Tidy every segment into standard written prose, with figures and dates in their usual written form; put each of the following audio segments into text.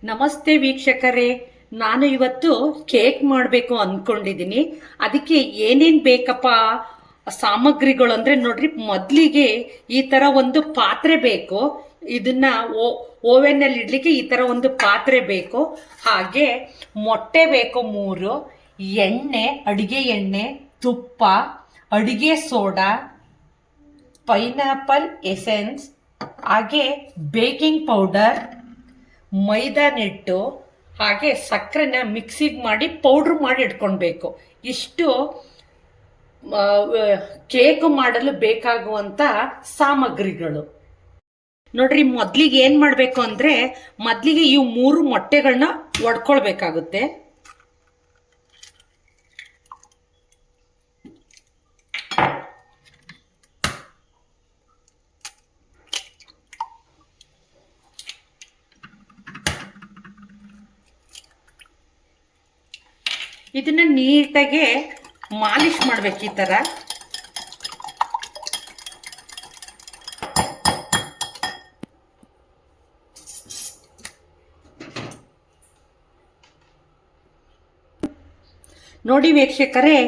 ನಮಸ್ತೆ ವೀಕ್ಷಕರೇ, ನಾನು ಇವತ್ತು ಕೇಕ್ ಮಾಡಬೇಕು ಅಂದ್ಕೊಂಡಿದ್ದೀನಿ. ಅದಕ್ಕೆ ಏನೇನು ಬೇಕಪ್ಪ ಸಾಮಗ್ರಿಗಳು ಅಂದರೆ ನೋಡ್ರಿ, ಮೊದಲಿಗೆ ಈ ಥರ ಒಂದು ಪಾತ್ರೆ ಬೇಕು. ಇದನ್ನ ಓವೆನ್ನಲ್ಲಿ ಇಡ್ಲಿಕ್ಕೆ ಈ ಥರ ಒಂದು ಪಾತ್ರೆ ಬೇಕು. ಹಾಗೆ ಮೊಟ್ಟೆ ಬೇಕು 3, ಎಣ್ಣೆ, ಅಡುಗೆ ಎಣ್ಣೆ, ತುಪ್ಪ, ಅಡುಗೆ ಸೋಡಾ, ಪೈನಾಪಲ್ ಎಸೆನ್ಸ್, ಹಾಗೆ ಬೇಕಿಂಗ್ ಪೌಡರ್, ಮೈದಾ ಹಿಟ್ಟು, ಹಾಗೆ ಸಕ್ಕರೆನ ಮಿಕ್ಸಿಗೆ ಮಾಡಿ ಪೌಡ್ರ್ ಮಾಡಿ ಇಟ್ಕೊಳ್ಬೇಕು. ಇಷ್ಟು ಕೇಕ್ ಮಾಡಲು ಬೇಕಾಗುವಂಥ ಸಾಮಗ್ರಿಗಳು. ನೋಡ್ರಿ, ಮೊದಲಿಗೆ ಏನು ಮಾಡಬೇಕು ಅಂದರೆ, ಮೊದಲಿಗೆ ಇವು 3 ಮೊಟ್ಟೆಗಳನ್ನ ಒಡ್ಕೊಳ್ಬೇಕಾಗುತ್ತೆ. ಇದನ್ನ ನೀಟಾಗಿ ಮಾಲಿಶ್ ಮಾಡ್ಬೇಕು ಈ ತರ. ನೋಡಿ ವೀಕ್ಷಕರೇ,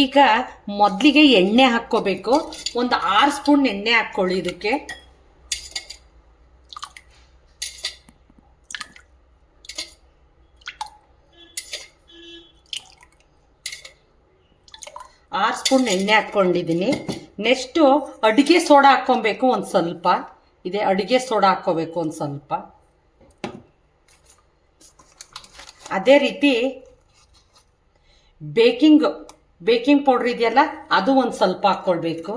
ಈಗ ಮೊದಲಿಗೆ ಎಣ್ಣೆ ಹಾಕ್ಕೋಬೇಕು. ಒಂದು 6 ಸ್ಪೂನ್ ಎಣ್ಣೆ ಹಾಕ್ಕೊಳ್ಳಿ ಇದಕ್ಕೆ. ಆರು ಸ್ಪೂನ್ ಎಣ್ಣೆ ಹಾಕ್ಕೊಂಡಿದ್ದೀನಿ. ನೆಕ್ಸ್ಟು ಅಡುಗೆ ಸೋಡಾ ಹಾಕ್ಕೊಬೇಕು ಒಂದು ಸ್ವಲ್ಪ. ಇದೆ ಅಡುಗೆ ಸೋಡಾ ಹಾಕ್ಕೋಬೇಕು ಒಂದು ಸ್ವಲ್ಪ. ಅದೇ ರೀತಿ ಬೇಕಿಂಗ್ ಪೌಡ್ರ್ ಇದೆಯಲ್ಲ, ಅದು ಒಂದು ಸ್ವಲ್ಪ ಹಾಕ್ಕೊಳ್ಬೇಕು.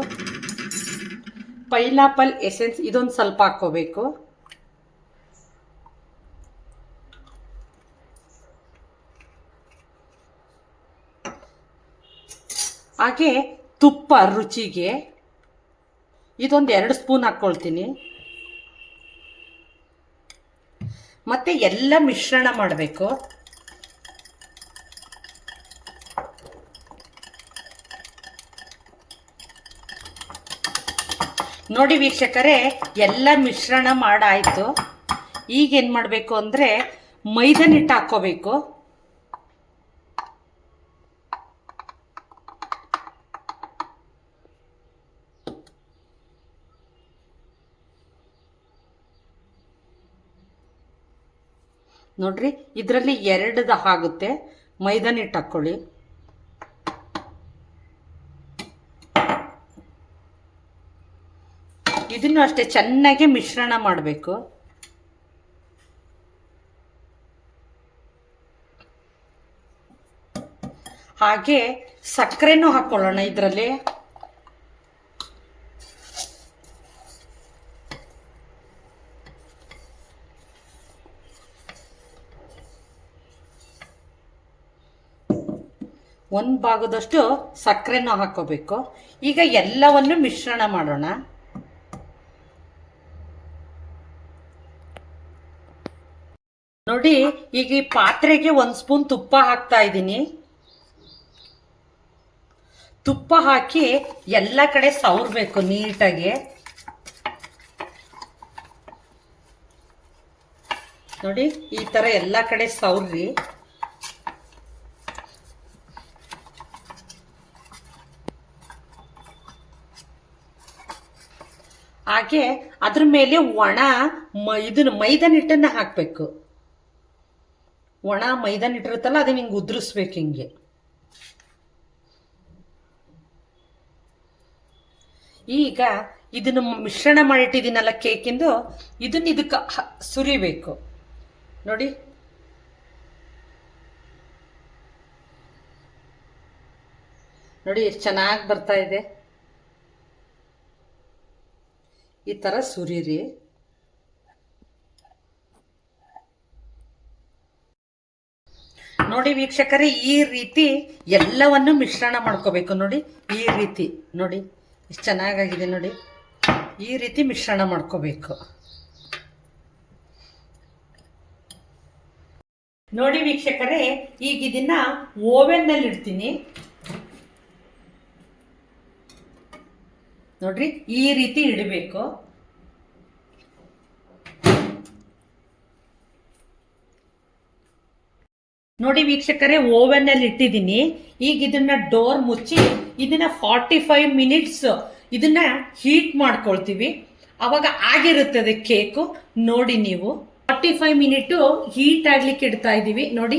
ಪೈನಾಪಲ್ ಎಸೆನ್ಸ್ ಇದೊಂದು ಸ್ವಲ್ಪ ಹಾಕ್ಕೋಬೇಕು. ಹಾಗೆ ತುಪ್ಪ ರುಚಿಗೆ ಇದೊಂದು 2 ಸ್ಪೂನ್ ಹಾಕ್ಕೊಳ್ತೀನಿ. ಮತ್ತೆ ಎಲ್ಲ ಮಿಶ್ರಣ ಮಾಡಬೇಕು. ನೋಡಿ ವೀಕ್ಷಕರೇ, ಎಲ್ಲ ಮಿಶ್ರಣ ಮಾಡಾಯಿತು. ಈಗ ಏನು ಮಾಡಬೇಕು ಅಂದರೆ, ಮೈದಾ ಹಿಟ್ಟು ಹಾಕ್ಕೋಬೇಕು. ನೋಡ್ರಿ, ಇದರಲ್ಲಿ 2 ಆಗುತ್ತೆ. ಮೈದಾ ಹಿಟ್ಟು ಹಾಕ್ಕೊಳ್ಳಿ. ಇದನ್ನು ಅಷ್ಟೇ ಚೆನ್ನಾಗಿ ಮಿಶ್ರಣ ಮಾಡಬೇಕು. ಹಾಗೆ ಸಕ್ಕರೆನೂ ಹಾಕ್ಕೊಳ್ಳೋಣ ಇದರಲ್ಲಿ. ಒಂದು ಭಾಗದಷ್ಟು ಸಕ್ಕರೆನೂ ಹಾಕೋಬೇಕು. ಈಗ ಎಲ್ಲವನ್ನು ಮಿಶ್ರಣ ಮಾಡೋಣ. ನೋಡಿ, ಈಗ ಈ ಪಾತ್ರೆಗೆ 1 ಸ್ಪೂನ್ ತುಪ್ಪ ಹಾಕ್ತಾ ಇದ್ದೀನಿ. ತುಪ್ಪ ಹಾಕಿ ಎಲ್ಲ ಕಡೆ ಸವರಬೇಕು ನೀಟಾಗಿ. ನೋಡಿ, ಈ ಥರ ಎಲ್ಲ ಕಡೆ ಸವರ್ರಿ. ಹಾಗೆ ಅದ್ರ ಮೇಲೆ ಇದನ್ನು ಮೈದಾ ಹಿಟ್ಟನ್ನು ಹಾಕಬೇಕು. ಒಣ ಮೈದಾ ಹಿಟ್ಟಿರುತ್ತಲ್ಲ, ಅದನ್ನ ಹಿಂಗೆ ಉದುರಿಸ್ಬೇಕು ಹಿಂಗೆ. ಈಗ ಇದನ್ನು ಮಿಶ್ರಣ ಮಾಡಿಟ್ಟಿದ್ದೀನಲ್ಲ ಕೇಕಿಂದು, ಇದನ್ನ ಇದಕ್ಕೆ ಸುರಿಬೇಕು. ನೋಡಿ, ನೋಡಿ ಎಷ್ಟು ಚೆನ್ನಾಗಿ ಬರ್ತಾ ಇದೆ. ಈ ಥರ ಸುರಿರಿ. ನೋಡಿ ವೀಕ್ಷಕರೇ, ಈ ರೀತಿ ಎಲ್ಲವನ್ನು ಮಿಶ್ರಣ ಮಾಡ್ಕೋಬೇಕು. ನೋಡಿ, ಈ ರೀತಿ ನೋಡಿ ಎಷ್ಟು ಚೆನ್ನಾಗಾಗಿದೆ. ನೋಡಿ, ಈ ರೀತಿ ಮಿಶ್ರಣ ಮಾಡ್ಕೋಬೇಕು. ನೋಡಿ ವೀಕ್ಷಕರೇ, ಈಗ ಇದನ್ನ ಓವೆನ್ನಲ್ಲಿ ಇಡ್ತೀನಿ. ನೋಡ್ರಿ, ಈ ರೀತಿ ಇಡಬೇಕು. ನೋಡಿ ವೀಕ್ಷಕರೇ, ಓವೆನ್ ಅಲ್ಲಿ ಇಟ್ಟಿದ್ದೀನಿ. ಈಗ ಇದನ್ನ ಡೋರ್ ಮುಚ್ಚಿ ಇದನ್ನ 45 ಮಿನಿಟ್ಸ್ ಇದನ್ನ ಹೀಟ್ ಮಾಡ್ಕೊಳ್ತೀವಿ. ಅವಾಗ ಆಗಿರುತ್ತದೆ ಕೇಕು. ನೋಡಿ ನೀವು 45 ಮಿನಿಟ್ ಹೀಟ್ ಆಗ್ಲಿಕ್ಕೆ ಇಡ್ತಾ ಇದೀವಿ ನೋಡಿ.